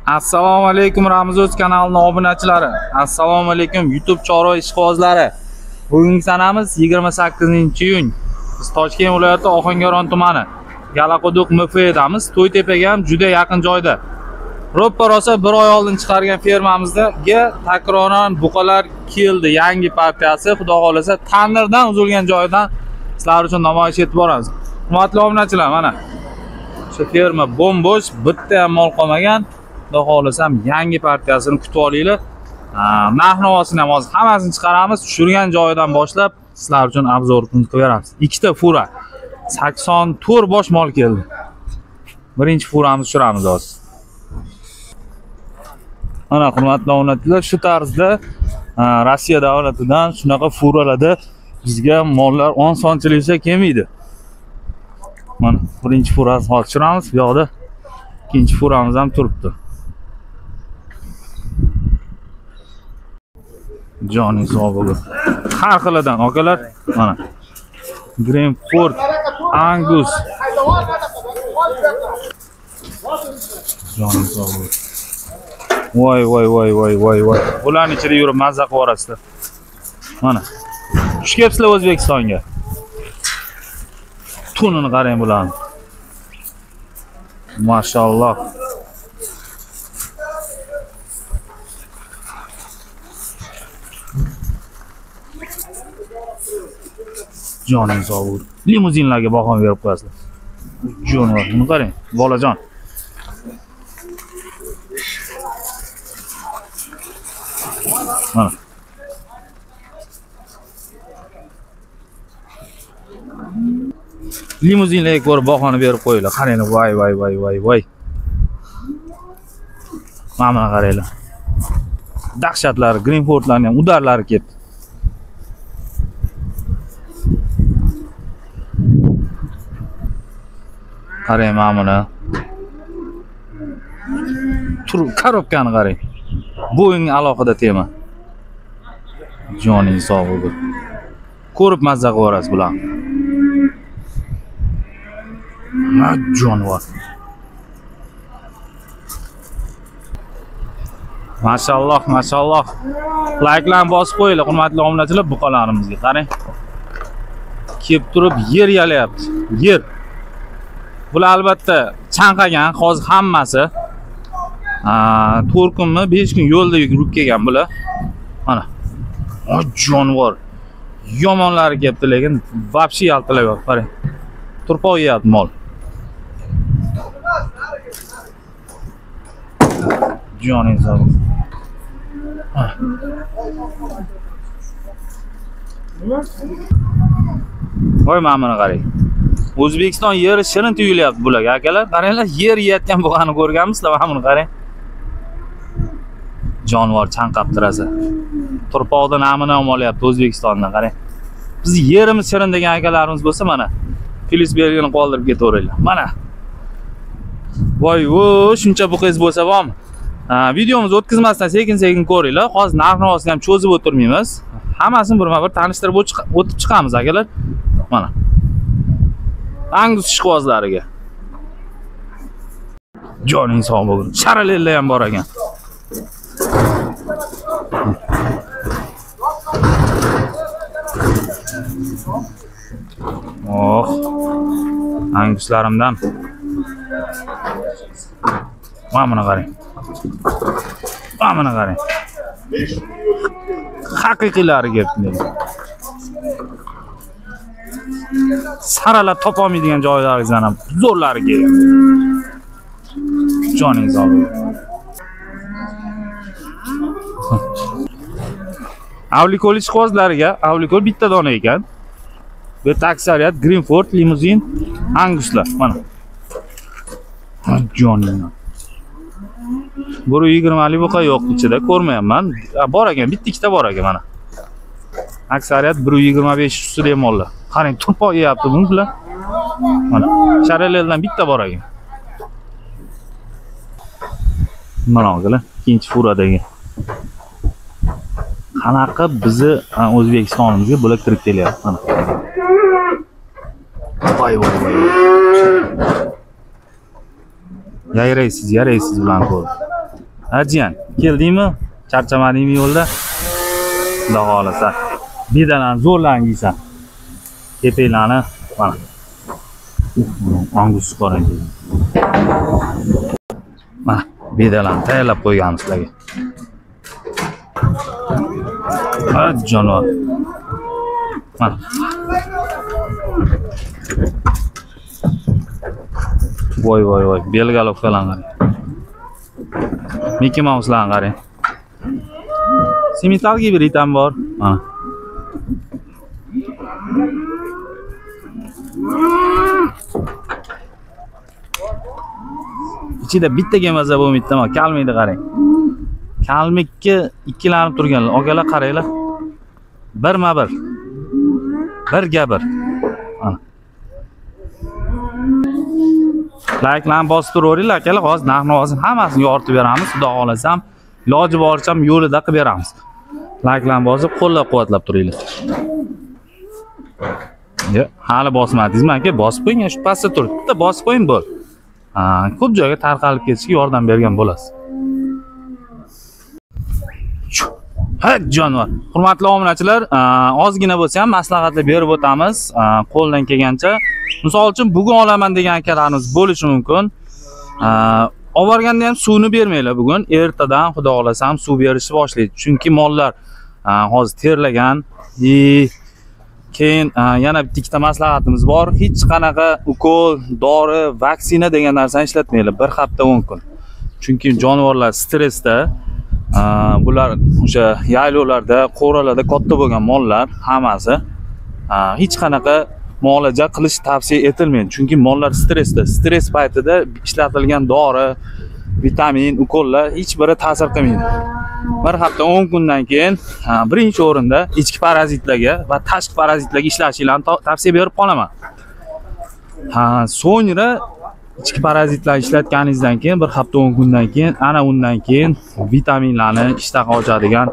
Assalomu alaykum Ramzo'z kanalining obunachilari. Assalomu alaykum YouTube Chorvoy ishqibozlari. Bugungi sanamiz 28-iyun. Biz Toshkent viloyati Ohangaron tumani Galaquduq MF'damiz. To'ytepaga ham juda yaqin joyda. Ro'ppa rosa bir oy oldin chiqargan fermamizga takroran buqalar keldi. Yangi partiyasi, xudo xolasa tandirdan uzilgan joydan sizlar uchun namoyish etib boramiz. Hurmatli obunachilar, mana shu ferma bo'm-bo'sh, bitta ham mol qolmagan. Xudo xohlasam yangi partiyasini kutib olinglar. Narx-navosini ham hozir hammasini chiqaramiz. Tushirgan joyidan boshlab sizlar uchun obzor qilib beramiz. Ikkita fura 84 bosh mol keldi. Birinchi furamizni tushiramiz hozir. Mana hurmatli obunachilar, shu tarzda Rossiya davlatidan shunaqa furalarda bizga mollar on-sonchilikcha kelmaydi. Mana birinchi furasini hozir tushiramiz. Bu yoqda ikkinchi furamiz ham turibdi. Joning sog' bo'lsin. Har xilidan akalar, mana Greenford, Angus. Joning sog' bo'lsin. Voy. Bularning ichida yurib mazza qilib orasizlar. Mana. Xush kelibsizlar O'zbekistonga. Tunini qarang bularni. Mashalloh. Joning sog' bo'lsin. Limuzinlarga bahom berib qo'yasizlar. Jonivor, buni qarang, bolajon. Mana. Limuzinlarga ko'rib bahoni berib qo'yinglar. Qaranglar, voy. Mana qaranglar. Dahshatlar, Greenfordlarning ham udarlari ketdi. Qarang mana. Tur korobkani qarang. Bu eng alohida tema. Joning sog' bo'lsin. Ko'rib mazza qilib orasiz bularni. Na jonivor. Mashalloh. Like'larni bosib qo'yinglar, hurmatli obunachilar, buqalarimizga qarang. Kelib turib yer yalayapti. Yer. Bular albatta chanqagan, hozir hammasi 4 kunmi, 5 kun yo'lda yurib kelgan bular. Mana. O jonivor. Yomonlari kelibdi, lekin vobshe yaltilab yotibdi, qarang. Turpoq yeyapti mol. Joning sog' bo'lsin. Voy, mana qarang. O'zbekiston yeri shirin tuyulyapti bularga, akalar. Qaranglar, yer yeyotgan buqani ko'rganmisizlar? Mana buni qarang. Jonivor chanqab turasa. Turpoqdan namuna ham olyapti O'zbekistondan, qarang. Biz yerimiz shirin degan akalarimiz bo'lsa, mana Filis belgini qoldirib ketaveringlar. Mana. Voy, shuncha buqangiz bo'lsa bormi? Videomizni o'tkazmasdan sekin ko'ringlar. Hozir narx-navosini ham cho'zib o'tirmaymiz. Hammasini birma-bir tanishtirib o'tib chiqamiz, akalar. Mana. Angus ishqibozlariga. Joning sog' bo'lsin. Sharalellar ham bor ekan. Anguslarimdan. Mana qarang. Mana qarang. Haqiqiylari kelibdi. Saralab topa olmaydigan joylaringizdan ham zo'rlari kelyapti. Joning sog' bo'lsin. Avlikol ishqibozlariga, avlikol bitta dona ekan. Bu aksariyat Greenford, limuzin, Anguslar. Mana. Joning. 120 buqa yo'q ichida, ko'rmayapman. Bor ekan, bitta ikkita bor ekan mana. Aksariyat 125 ustida mollar. Qarang, turpoq yeyapti bu bilan. Mana, sharaleldan bitta bor ekan. Mana o'g'lar, ikkinchi furadagi. Qanaqa bizni O'zbekistonimizga bular kirib kelyapti mana. Voy. Yaraysiz bilan ko'rib. Ajiyan, keldingmi? Charchamadingmi yo'lda? Xudo xolasa. Bedalarni zo'rlan yeysan. Kepeklarni mana. Angus qarang. Mana bedalarni tayyorlab qo'yganmiz sizlarga. Jonivor. Mana. Voy, belgalovkalar. Mickey Mouse'lar qarang. Simital gibrid ham bor. Mana. Ichida bittaga maza bo'lmaydi, ammo kalmikni qarang. Kalmikka ikkilanib turganlar. Ogalar qaranglar. Birma-bir. Birga bir. Mana. Like'larni bosib turaveringlar, akalar. Hozir narx-navosini hammasini yoritib beramiz. Xudo xolasam, iloji boricha yo'lida qilib beramiz. Like'larni bosib, qo'llab-quvvatlab turinglar. Hali bosmadingizmi aka? Bosib qo'ying, shu pastda turib. Bitta bosib qo'ying bo'l. Ko'p joyga tarqalib ketishga yordam bergan bo'lasiz. Jonivor. Hurmatli obunachilar, ozgina bo'lsa ham maslahatlar berib o'tamiz, qo'ldan kelgancha. Misol uchun bugun olaman degan akalarimiz bo'lishi mumkin. Olib borganda ham suvni bermanglar bugun. Ertadan xudo xolasa ham suv berishni boshlaydi. Chunki mollar hozir terlagan. Keyin yana ikkita maslahatimiz bor. Hech qanaqa ukol, dori, vaksina degan narsani ishlatmanglar 1 hafta 10 kun. Chunki jonivorlar stressda, bular o'sha yaylovlarda, qo'ralarda katta bo'lgan mollar hammasi hech qanaqa muolaja qilish tavsiya etilmaydi. Chunki mollar stressda, stress paytida ishlatilgan dori, vitamin, ukollar hech biri ta'sir qilmaydi. 1 hafta 10 kundan keyin birinchi o'rinda ichki parazitlarga va tashqi parazitlarga ishlashingizni tavsiya berib qolaman. So'ngra ichki parazitlar ishlatganingizdan keyin 1 hafta 10 kundan keyin ana undan keyin vitaminlarni ishtaha ochadigan,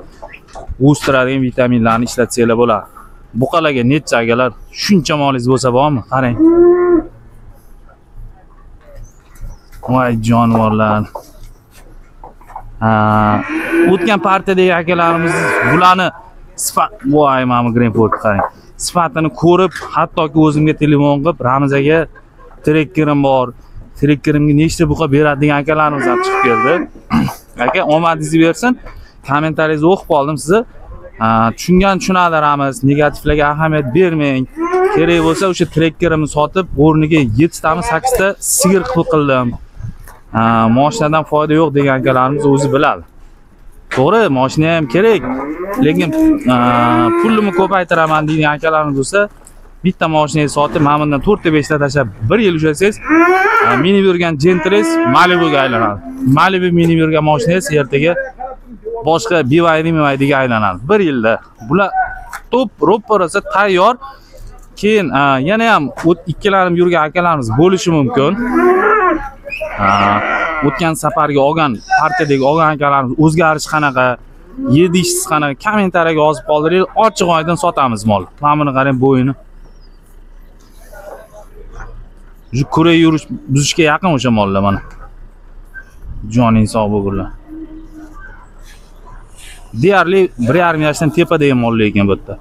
o'stiradigan vitaminlarni ishlatsanglar bo'ladi. Buqalarga necha agalar shuncha molingiz bo'lsa bormi? Qarang. Voy jonivorlar. O'tgan partiyadagi akalarimiz bularni sifat voy mana Greenport qarang. Sifatini ko'rib, hattoki o'zimga telefon qilib, Ramizaga trekkerim bor. Trekkerimga nechta buqa beradi degan akalarimiz ham chiqib keldi. Aka, omadingizni bersin. Kommentariyangizni o'qib qoldim sizni. Tushunadilaramiz, negativlarga ahamiyat bermang. Kerak bo'lsa o'sha trekkerimni sotib, o'rniga 7 tami 8 ta sigir qildim. Mashinadan foyda yo'q degan akalarimiz o'zi biladi. To'g'ri, mashina ham kerak, lekin pulni ko'paytiraman degan akalarimiz bo'lsa, bitta mashinani sotib, mana bundan 4 ta 5 ta tashlab 1 yil ushlasangiz, minib yurgan Gentrace Malibuga aylanadi. Malibu minib yurgan mashinangiz ertaga boshqa BYD aylanadi 1 yilda. Bular top ro'parasi tayyor. Keyin yana ham ikkilanib yurgan akalarimiz bo'lishi mumkin. O'tgan safarga olgan, partiyadagi olgan akalarimiz o'zgarish qanaqa, yedishsiz qanaqa kommentariyaga yozib qoldiringlar, ochiq oydin sotamiz mol. Mana buni qarang bo'yini. Kura yurish buzishga yaqin o'sha mollar mana. Joning sog' bo'lgunlar. Deyarli 1,5 yoshdan tepadagi mollar ekan bu yerda.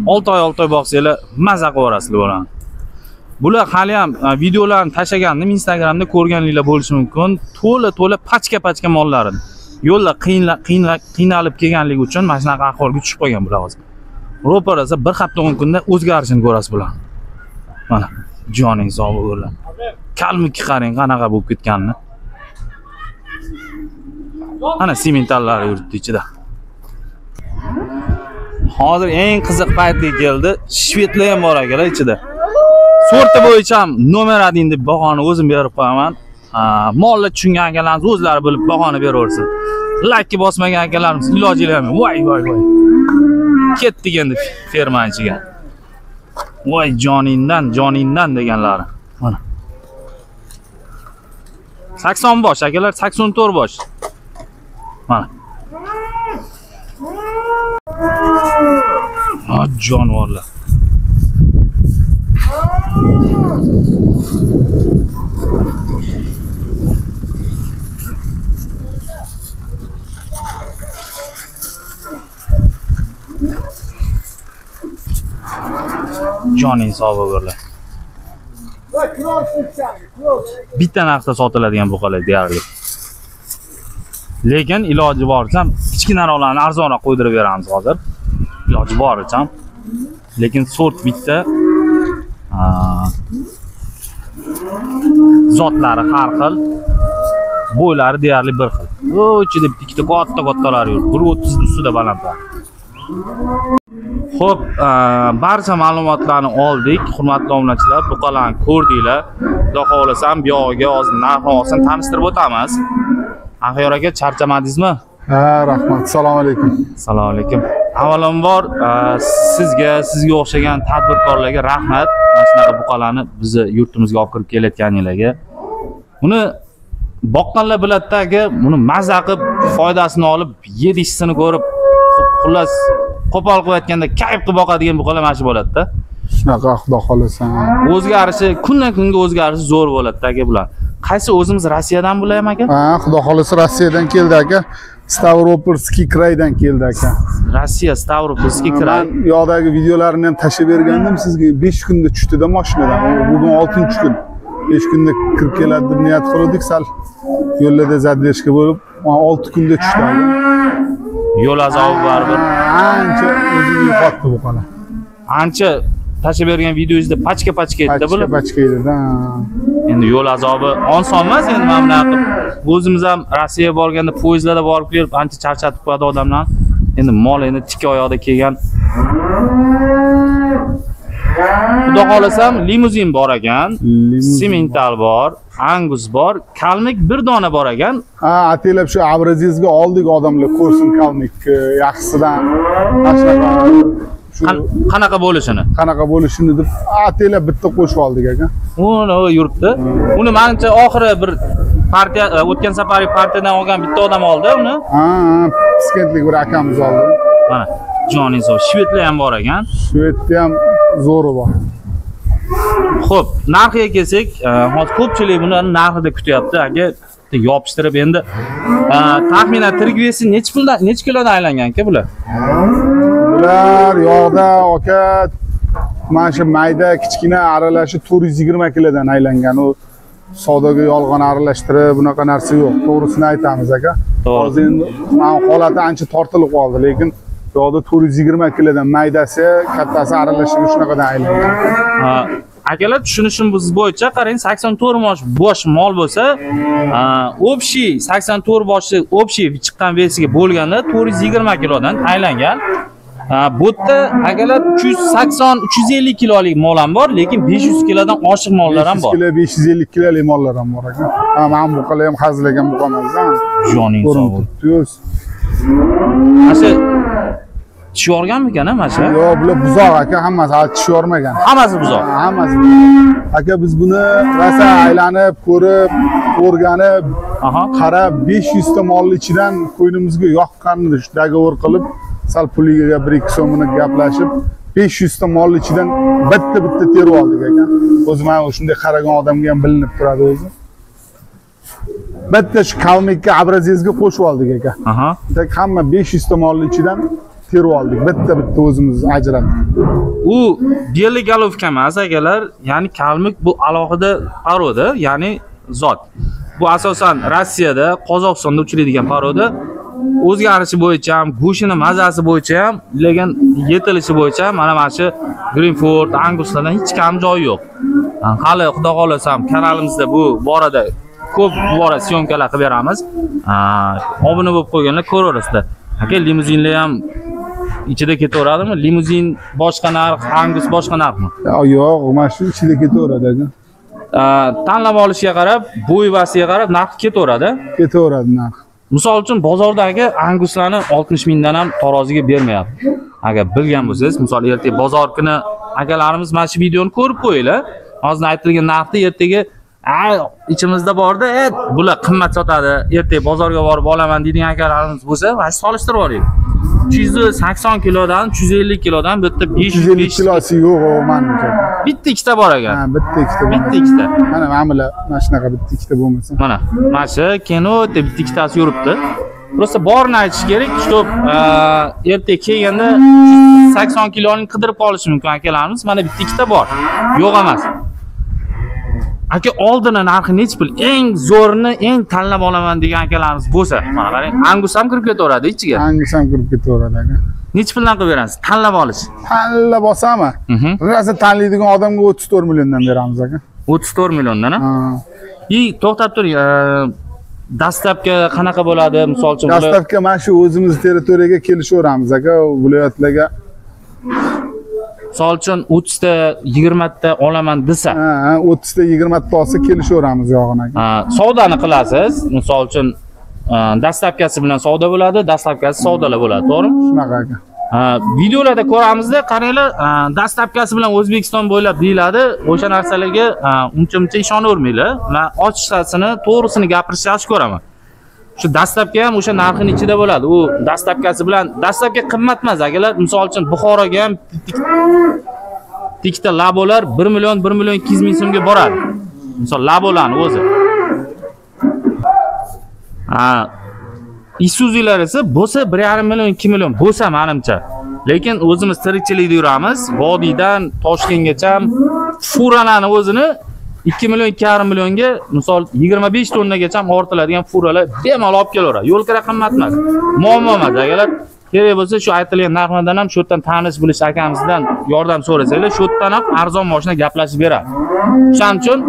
6 oy boqsanglar maza qilarasizlar bularni. Bular hali ham videolarni tashlagandim, Instagramda ko'rganinglar bo'lishi mumkin. To'la pachka mollari. Yo'lda qiynalib kelganligi uchun mana shunaqa ahvolga tushib qolgan bular hozir. Ro'parasi 1 hafta 10 kunda o'zgarishini ko'rasiz bular. Mana, joning sog' bo'lgunlar. Kalmikni qarang, qanaqa bo'lib ketganini. Ana sementallar yuribdi ichida. Hozir eng qiziq paytga keldi. Shvedlar ham bor akalar ichida. Sorti bo'yicha ham nomer 1 deb bahoni o'zim berib qo'yaman. Molni tushungan akalarimiz o'zlari bilib bahoni beraversin. Like bosmagan akalarimiz iloji yo'q. Voy. Ketdik endi ferma ichiga. Voy joningdan deganlari. Mana. 80 bosh akalar, 84 bosh. Mana. Jonivorlar. joning sog' bo'linglar. Bitta narxda sotiladigan buqalar deyarli. Lekin iloji boricha kichkinaroqlarni arzonroq qo'ydirib beramiz hozir. Iloji boricha. Lekin sort bitta. Zotlari har xil. Bo'ylari deyarli bir xil. O ichida ikkita katta-kattalar yo'q. 1.30 ustida balandlar. Xo'p, barcha ma'lumotlarni oldik. Hurmatli obunachilar, buqalarni ko'rdinglar. Xudo xohlasam, bu yo'g'iga hozir narx-navosini tanishtirib o'tamiz. Axyor aka, charchamadingizmi? Ha, rahmat. Assalomu alaykum. Assalomu alaykum. Avvalambor sizga o'xshagan tadbirkorlarga rahmat. Mana shunaqa buqalarni bizni yurtimizga olib kirib kelayotganingizga. Uni boqqanlar biladi aka, buni mazza qilib, foydasini olib, yedisini ko'rib, xullas qo'pol qilayotganda kayf qilib boqadigan buqalar mana shu bo'ladi-da. Shunaqa xudo xolasa. O'zgarishi, kundan kunga o'zgarishi zo'r bo'ladi aka bular. Qaysi o'zimiz Rossiyadan bulayam aka? Ha, xudo xolasa Rossiyadan keldi aka. Stavropolskiy kraydan keldi aka. Rossiya Stavropolskiy kray. Men yo'qdagi videolarini ham tashlab bergandim sizga. 5 kunda tushdi-da mashinadan. Bugun 6-kun. 5 kunda kirib keladi deb niyat qildik, sal yo'llarda zadreshka bo'lib, 6 kunda tushdi aka. Yo'l azobi baribir. Ancha o'zini yo'qotdi bu qala. Ancha tashlab bergan videoyingizda pachka-pachka etdi bular. Pachka edi-da. Endi yo'l azobi oson emas endi mana bunaqa qilib. O'zimiz ham Rossiyaga borganda poyezdlarda borib kelib ancha charchatib qo'yadi odamlar. Endi mol endi tik oyoqda kelgan. Xudo xohlasam limuzin bor ekan, Simmental bor, Angus bor, Kalmik bir dona bor ekan. Ha, atalab shu Abrazizga oldik odamlar ko'rsin Kalmik yaxshisidan. Qanaqa bo'lishini? Qanaqa bo'lishini deb atalab bitta qo'shib oldik aka. Uni yuribdi. Uni menimcha oxiri bir partiya o'tgan safari partiyadan olgan bitta odam oldi uni. Ha, Piskentlik bir akamiz oldi. Mana joningiz bor. Shvedlar ham bor ekan. Shvedda ham zo'ri bor. Xo'p, narxiga kelsak, hozir ko'pchilik buni narxida kutyapti aka. Yopishtirib endi taxminan tirgvesi necha kilodan aylangan-ku bular? Bular yo'qda aka mana shu mayda kichkina aralashi 420 kilodan aylangan. U savdoga yolg'on aralashtirib bunaqa narsa yo'q. To'g'risini aytamiz aka. Hozir endi men holati ancha tortilib qoldi, lekin yo'qda 420 kilodan maydasi, kattasi aralashiga shunaqadan aylangan. Akalar tushunishimiz bo'yicha qarang 84 bosh mol bo'lsa, общий 84 boshli общий chiqqan vesiga bo'lganda 420 kilodan aylangan. Bu yerda akalar 380-350 kilolik mol ham bor, lekin 500 kilodan oshiq mollar ham bor. 550 kilolik mollar ham bor ekan. Men bu qilay ham hazlagan bo'lganman. Joning sog' bo'l. Mana tish yorganmikan mana shu? Yo'q, bular buzoq aka, hammasi tish yormagan. Hammasi buzoq. Hammasi. Aka biz buni rosa aylanib, ko'rib, o'rganib, qarab 500 ta molning ichidan qo'ynimizga yoqqanini dogovor qilib, sal puliga 1-2 so'mini gaplashib, 500 ta molning ichidan bitta terib oldik aka. O'zi men shunday qaragan odamga ham bilinib turadi o'zi. Bitta shu Kalmikka Abrazizga qo'shib oldik aka. Hamma 500 ta molning ichidan terib oldik. Bitta o'zimiz ajratdik. U belli galovka emas akalar, ya'ni Kalmik bu alohida paroda, ya'ni zot. Bu asosan Rossiyada, Qozog'istonda uchraydigan paroda. O'zgarishi bo'yicha ham, go'shini mazasi bo'yicha ham, lekin yetilishi bo'yicha mana shu Greenford, Anguslardan hech kam joyi yo'q. Hali xudo xohlasam kanalimizda bu borada ko'p bora syomkalar qilib beramiz. Obuna bo'lib qo'yganlar ko'raverasizlar. Aka, limuzinlar ham ichida ketaveradimi? Limuzin boshqa narx, Angus boshqa narxmi? Yo'q, mana shu ichida ketaveradi aka. Tanlab olishga qarab, bo'y-vasiga qarab narx ketaveradi. Ketaveradi narx. Misol uchun bozordagi Anguslarni 60 mingdan ham taroziga bermayapti. Agar bilgan bo'lsangiz, misol ertaga bozor kuni akalarimiz mana shu videoni ko'rib qo'yinglar. Hozir aytilgan narxni ertaga ichimizda borda, bular qimmat sotadi, ertaga bozorga borib olaman deydigan akalarimiz bo'lsa, mana solishtirib oling. 380 kilodan 350 kilodan bitta 500 kilosi yo'q menimcha. Bitta ikkita bor ekan. Ha, bitta ikkita. Bitta ikkita. Mana ma'mula mana shunaqa bitta ikkita bo'lmasa. Mana shu keno bitta ikkitasi yuribdi. Просто borini aytish kerak, shu ertaga kelganda 80 kiloning qidirib qolishi mumkin akalarimiz. Mana bitta ikkita bor. Yo'q emas. Aka oldini narxi necha pul? Eng zo'rini, eng tanlab olaman degan akalarimiz bo'lsa, mana qarang, Angus ham kirib ketaveradi ichiga. Angus ham kirib ketaveradi aka. Necha puldan qilib berasiz? Tanlab olish. Tanlab olsami? Rosa tanlaydigan odamga 34 milliondan beramiz aka. 34 milliondan, ha? To'xtab turing. Dastlabki qanaqa bo'ladi? Misol uchun dastlabki mana shu o'zimiz territoriyaga kelishaveramiz aka, viloyatlarga. Misol uchun 30 ta, 20 ta olaman desa. 30 ta, 20 ta olsa kelishaveramiz yog'ini aka. Savdoni qilasiz. Misol uchun dastlabkasi bilan savdo bo'ladi, dastlabkasi savdolar bo'ladi, to'g'rimi? Shunaqa aka. Videolarda ko'ramizda, qaranglar, dastlabkasi bilan O'zbekiston bo'ylab deyiladi. O'sha narsalarga uncha-muncha ishonavermanglar. Men ochiqchasini, to'g'risini gapirishni yaxshi ko'raman. Shu dastlabki ham o'sha narxning ichida bo'ladi. U dastlabkasi bilan dastlabki qimmat emas akalar. Misol uchun Buxoroga ham ikkita labolar 1 million 200 ming so'mga boradi. Misol labolarni o'zi. Isuzular esa bo'lsa 1,5 million 2 million bo'lsa menimcha. Lekin o'zimiz tirikchilikda yuramiz. Vodiydan Toshkentgacha furalarni o'zini 2 million 2,5 millionga, misol 25 tonnagacha ortiladigan furalar bemalol olib kelaveradi. Yo'l kira qimmat emas. Muammo emas akalar. Kerak bo'lsa shu aytilgan narxlardan ham shu yerdan tanish bilish akamizdan yordam so'rasanglar, shu yerdan ham arzon mashina gaplashib beradi. Shuning uchun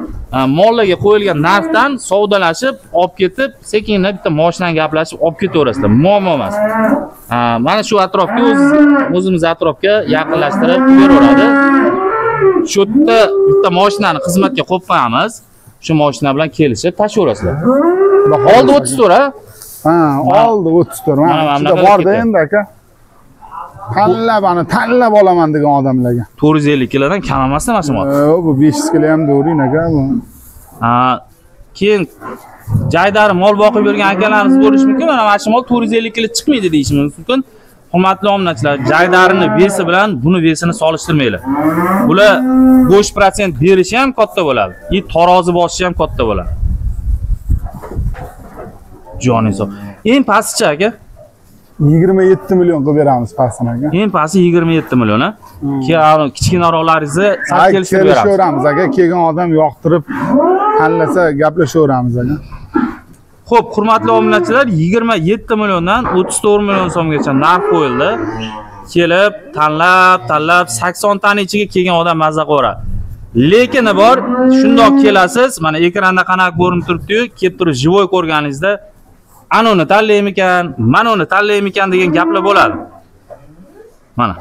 mollarga qo'yilgan narxdan savdolashib, olib ketib, sekinlik bitta mashinani gaplashib olib ketaverasizlar. Muammo emas. Mana shu atrofga o'zimiz atrofga yaqinlashtirib beraveradi. Shu yerda bitta mashinani xizmatga qo'yib qo'yamiz. Shu mashina bilan kelishib tashaverasizlar. Oldi 34 ha? Oldi 34. Mana shunda borda endi aka. Tanlab olaman degan odamlarga. 450 kilodan kam emas mana shu mol. Bu 500 kilo ham do'ring aka bu. Keyin jaydari mol boqib yurgan akalarimiz bo'lishi mumkin. Mana shu mol 450 kilo chiqmaydi deyishimiz mumkin. Hurmatli obunachilar, jaydarini besi bilan buni besini solishtirmanglar. Bular go'sht protsent berishi ham katta bo'ladi. Tarozi bosishi ham katta bo'ladi. Joniso. Eng pastchi aka 27 million qilib beramiz pastini aka. Eng pasti 27 million ha. Keyin kichkinaroqlaringizni sal kelishtirib beramiz. Kelishaveramiz aka. Kelgan odam yoqtirib tanlasa gaplashaveramiz aka. Xo'p, hurmatli obunachilar, 27 milliondan 34 million so'mgacha narx qo'yildi. Kelib, tanlab 80 tani ichiga kelgan odam mazza qiladi. Lekin bor, shundoq kelasiz, mana ekranda qanaqa ko'rinib turibdi-yu, kelib turib jivoy ko'rganingizda anoni tanlaymikan, manoni tanlaymikan degan gaplar bo'ladi. Mana.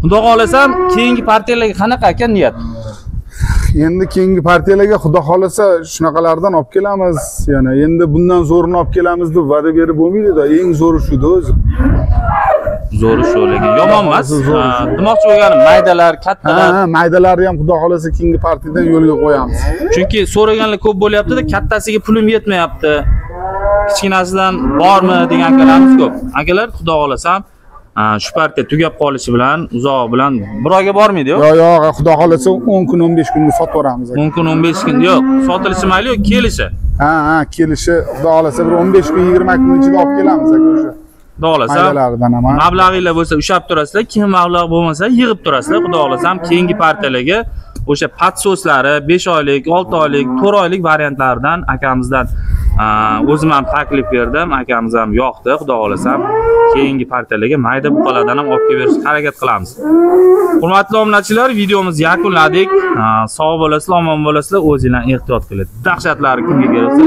Xudo xolasam, keyingi partiyalarga qanaqa ekan niyat? Endi keyingi partiyalarga xudo xolasa shunaqalardan olib kelamiz. Yana endi bundan zo'rini olib kelamiz deb va'da berib bo'lmaydi-da. Eng zo'ri shu o'zi. Zo'ri shu, lekin yomon emas. Demoqchi bo'lganim maydalar, kattalar. Maydalarni ham xudo xolasa keyingi partiyadan yo'lga qo'yamiz. Chunki so'raganlar ko'p bo'lyapti-da, kattasiga pulim yetmayapti. Kichkinasidan bormi degan akalarimiz ko'p. Akalar, xudo xolasam, shu partiya tugab qolishi bilan, uzoq bilan bir oyga bormaydi-yu. Yo'q, xudo xolasa 10 kun 15 kunda sotib yuboramiz. 10 kun 15 kun yo'q, sotilishi mayli, yo'q, kelishi. Kelishi, xudo xolasa bir 15 kun 20 kun ichida olib kelamiz aka o'sha. Xudo xolasa mablag'inglar bo'lsa ushab turasizlar, keyin mablag' bo'lmasa yig'ib turasizlar. Xudo xolasam keyingi partiyalarga o'sha patsoslari 5 oylik, 6 oylik, 4 oylik variantlaridan akamizdan o'zim ham taklif berdim, akamiz ham yoqdi. Xudo xolasam keyingi partiyalarga mayda buqalardan ham olib kelishga harakat qilamiz. Hurmatli obunachilar, videomizni yakunladik. Sog' bo'lasizlar, omon bo'lasizlar, o'zingizlarni ehtiyot qiling. Dahshatlari kimga kelsa